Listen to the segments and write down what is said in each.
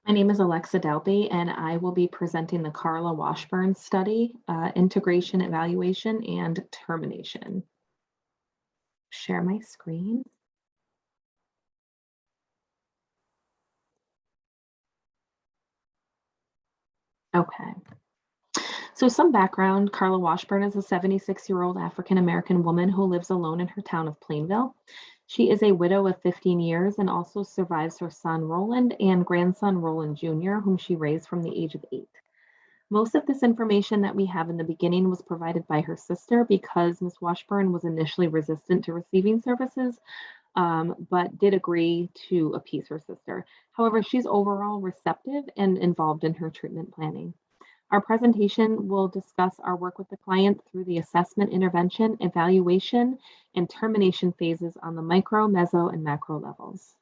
My name is Alexa Dalby, and I will be presenting the Carla Washburn study, integration, evaluation, and termination. Share my screen. Okay. So some background, Carla Washburn is a 76-year-old African-American woman who lives alone in her town of Plainville. She is a widow of 15 years and also survives her son, Roland, and grandson, Roland Jr., whom she raised from the age of 8. Most of this information that we have in the beginning was provided by her sister because Ms. Washburn was initially resistant to receiving services, but did agree to appease her sister. However, she's overall receptive and involved in her treatment planning. Our presentation will discuss our work with the client through the assessment, intervention, evaluation, and termination phases on the micro, meso, and macro levels.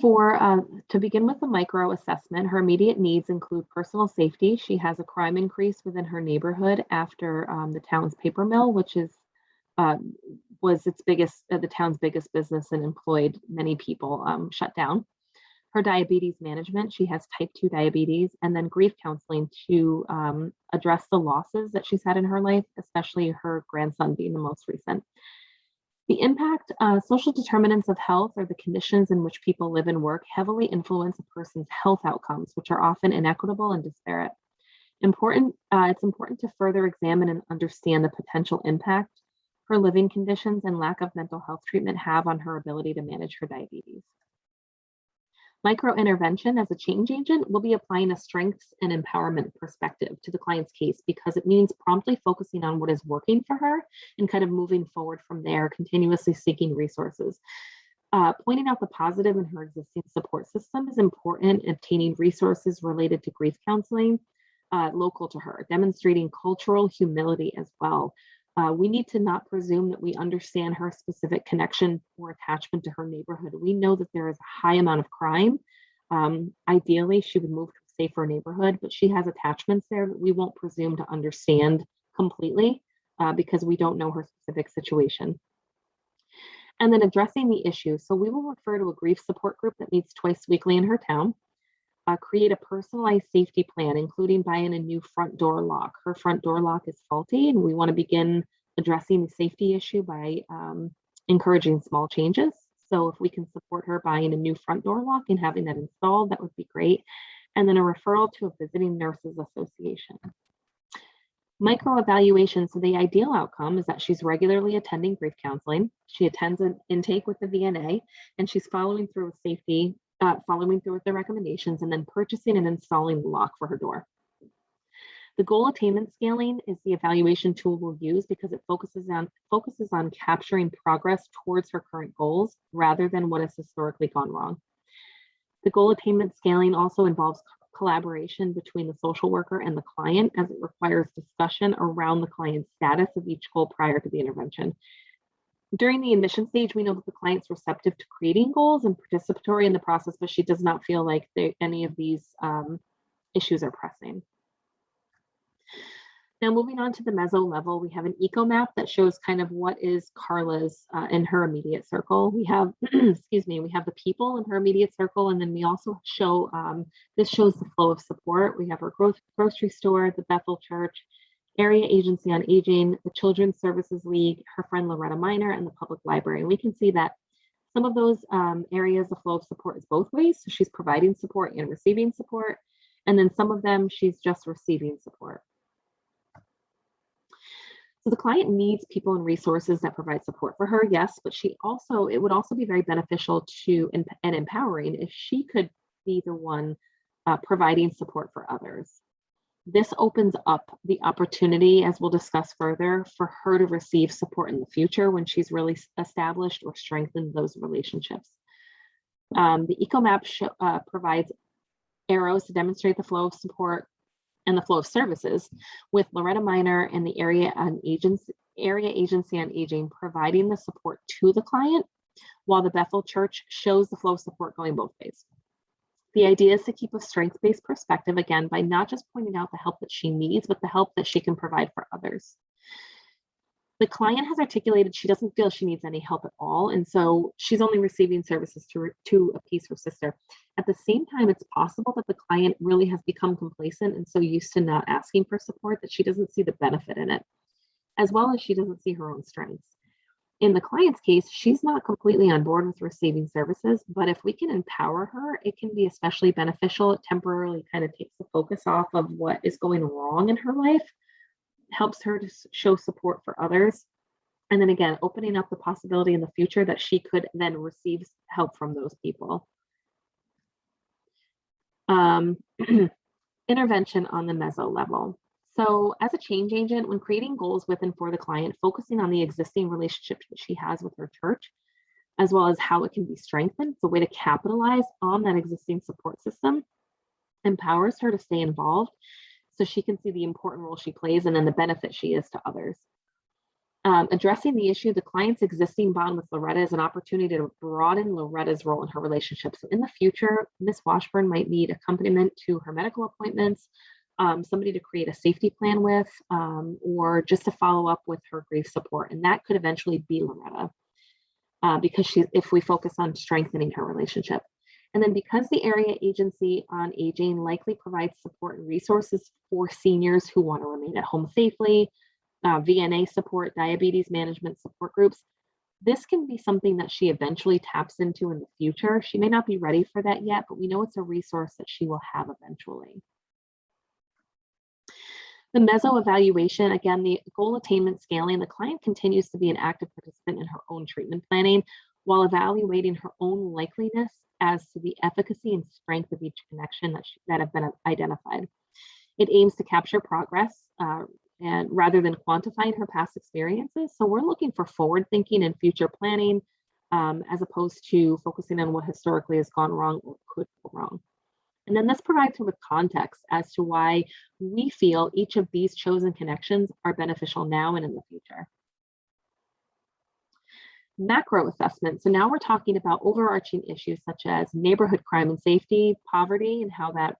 To begin with the micro assessment, her immediate needs include personal safety. She has a crime increase within her neighborhood after the town's paper mill, which was the town's biggest business and employed many people, shut down. Her diabetes management, she has type 2 diabetes, and then grief counseling to address the losses that she's had in her life, especially her grandson being the most recent. The impact, social determinants of health or the conditions in which people live and work heavily influence a person's health outcomes, which are often inequitable and disparate. It's important to further examine and understand the potential impact her living conditions and lack of mental health treatment have on her ability to manage her diabetes. Microintervention as a change agent will be applying a strengths and empowerment perspective to the client's case because it means promptly focusing on what is working for her and kind of moving forward from there, continuously seeking resources. Pointing out the positive in her existing support system is important, obtaining resources related to grief counseling local to her, demonstrating cultural humility as well. We need to not presume that we understand her specific connection or attachment to her neighborhood. We know that there is a high amount of crime. Ideally, she would move to a safer neighborhood, but she has attachments there that we won't presume to understand completely because we don't know her specific situation. And then addressing the issue. So we will refer to a grief support group that meets twice weekly in her town. Create a personalized safety plan, including buying a new front door lock. Her front door lock is faulty, and we want to begin addressing the safety issue by encouraging small changes. So if we can support her buying a new front door lock and having that installed, that would be great. And then a referral to a visiting nurses association. Micro evaluation. So the ideal outcome is that she's regularly attending grief counseling. She attends an intake with the VNA, and she's following through with safety. Following through with the recommendations and then purchasing and installing the lock for her door. The goal attainment scaling is the evaluation tool we'll use because it focuses on capturing progress towards her current goals rather than what has historically gone wrong. The goal attainment scaling also involves collaboration between the social worker and the client as it requires discussion around the client's status of each goal prior to the intervention. During the admission stage, we know that the client's receptive to creating goals and participatory in the process, but she does not feel like any of these issues are pressing. Now, moving on to the meso level, we have an eco map that shows kind of what is Carla's in her immediate circle. We have, excuse me, we have the people in her immediate circle, and then we also show, this shows the flow of support. We have her grocery store, the Bethel Church, Area Agency on Aging, the Children's Services League, her friend Loretta Minor, and the public library. And we can see that some of those areas, the flow of support is both ways. So she's providing support and receiving support. And then some of them, she's just receiving support. So the client needs people and resources that provide support for her, yes, but it would also be very beneficial and empowering if she could be the one providing support for others. This opens up the opportunity, as we'll discuss further, for her to receive support in the future when she's really established or strengthened those relationships. The EcoMap provides arrows to demonstrate the flow of support and the flow of services, with Loretta Minor and the Area Agency on Aging providing the support to the client, while the Bethel Church shows the flow of support going both ways. The idea is to keep a strengths-based perspective, again, by not just pointing out the help that she needs, but the help that she can provide for others. The client has articulated she doesn't feel she needs any help at all, and so she's only receiving services to appease her sister. At the same time, it's possible that the client really has become complacent and so used to not asking for support that she doesn't see the benefit in it, as well as she doesn't see her own strengths. In the client's case, she's not completely on board with receiving services, but if we can empower her, it can be especially beneficial. It temporarily kind of takes the focus off of what is going wrong in her life, helps her to show support for others. And then again, opening up the possibility in the future that she could then receive help from those people. Intervention on the meso level. So as a change agent, when creating goals with and for the client, focusing on the existing relationship that she has with her church, as well as how it can be strengthened, it's a way to capitalize on that existing support system, empowers her to stay involved so she can see the important role she plays and then the benefit she is to others. Addressing the issue, the client's existing bond with Loretta is an opportunity to broaden Loretta's role in her relationship. So in the future, Ms. Washburn might need accompaniment to her medical appointments, somebody to create a safety plan with, or just to follow up with her grief support. And that could eventually be Loretta, because if we focus on strengthening her relationship. And then because the Area Agency on Aging likely provides support and resources for seniors who want to remain at home safely, VNA support, diabetes management support groups, this can be something that she eventually taps into in the future. She may not be ready for that yet, but we know it's a resource that she will have eventually. The meso evaluation, again, the goal attainment scaling, the client continues to be an active participant in her own treatment planning while evaluating her own likeliness as to the efficacy and strength of each connection that have been identified. It aims to capture progress and rather than quantifying her past experiences. So we're looking for forward thinking and future planning as opposed to focusing on what historically has gone wrong or could go wrong. And then this provides her with context as to why we feel each of these chosen connections are beneficial now and in the future. Macro assessment. So now we're talking about overarching issues such as neighborhood crime and safety, poverty, and how that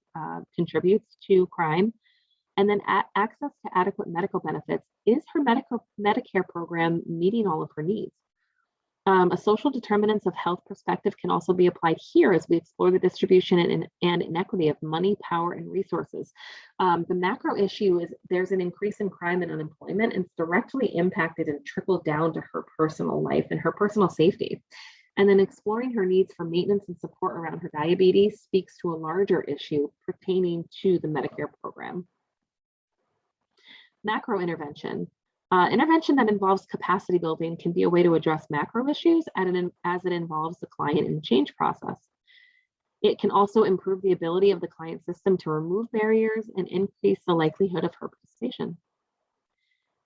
contributes to crime. And then access to adequate medical benefits. Is her Medicare program meeting all of her needs? A social determinants of health perspective can also be applied here as we explore the distribution and inequity of money, power, and resources. The macro issue is there's an increase in crime and unemployment, and it's directly impacted and trickled down to her personal life and her personal safety. And then exploring her needs for maintenance and support around her diabetes speaks to a larger issue pertaining to the Medicare program. Macro intervention. Intervention that involves capacity building can be a way to address macro issues as it involves the client in the change process. It can also improve the ability of the client system to remove barriers and increase the likelihood of her participation.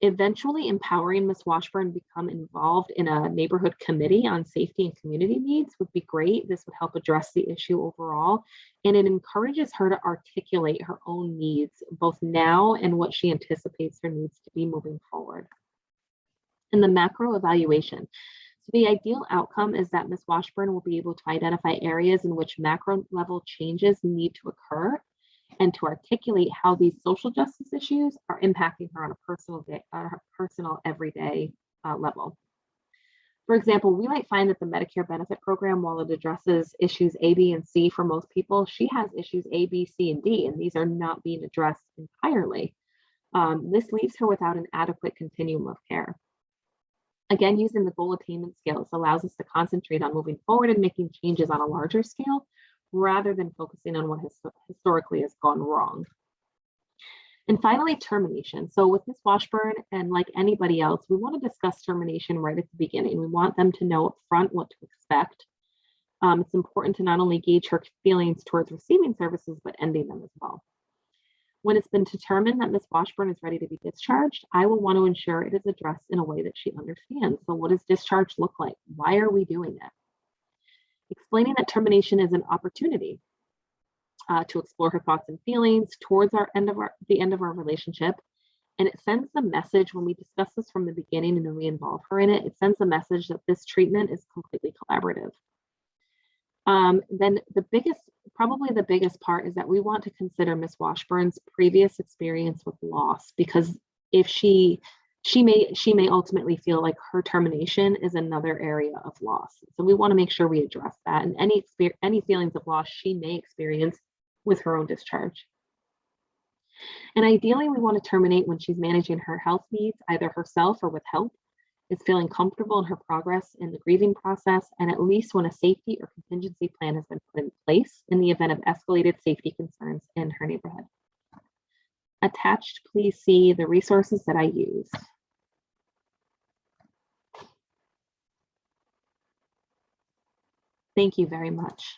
Eventually empowering Ms. Washburn to become involved in a neighborhood committee on safety and community needs would be great. This would help address the issue overall, and it encourages her to articulate her own needs, both now and what she anticipates her needs to be moving forward. And the macro evaluation. So the ideal outcome is that Ms. Washburn will be able to identify areas in which macro level changes need to occur and to articulate how these social justice issues are impacting her on a personal everyday level. For example, we might find that the Medicare benefit program, while it addresses issues A, B, and C for most people, she has issues A, B, C, and D, and these are not being addressed entirely. This leaves her without an adequate continuum of care. Again, using the goal attainment scales allows us to concentrate on moving forward and making changes on a larger scale, rather than focusing on what historically has gone wrong. And finally, termination. So with Ms. Washburn, and like anybody else, we want to discuss termination right at the beginning. We want them to know upfront what to expect. It's important to not only gauge her feelings towards receiving services, but ending them as well. When it's been determined that Ms. Washburn is ready to be discharged, I will want to ensure it is addressed in a way that she understands. So what does discharge look like? Why are we doing it? Explaining that termination is an opportunity to explore her thoughts and feelings towards the end of our relationship. And it sends the message when we discuss this from the beginning and then we involve her in it, it sends the message that this treatment is completely collaborative. Then probably the biggest part is that we want to consider Ms. Washburn's previous experience with loss, because if she she may ultimately feel like her termination is another area of loss. So we want to make sure we address that and any feelings of loss she may experience with her own discharge. And ideally, we want to terminate when she's managing her health needs, either herself or with help, is feeling comfortable in her progress in the grieving process, and at least when a safety or contingency plan has been put in place in the event of escalated safety concerns in her neighborhood. Attached, please see the resources that I used. Thank you very much.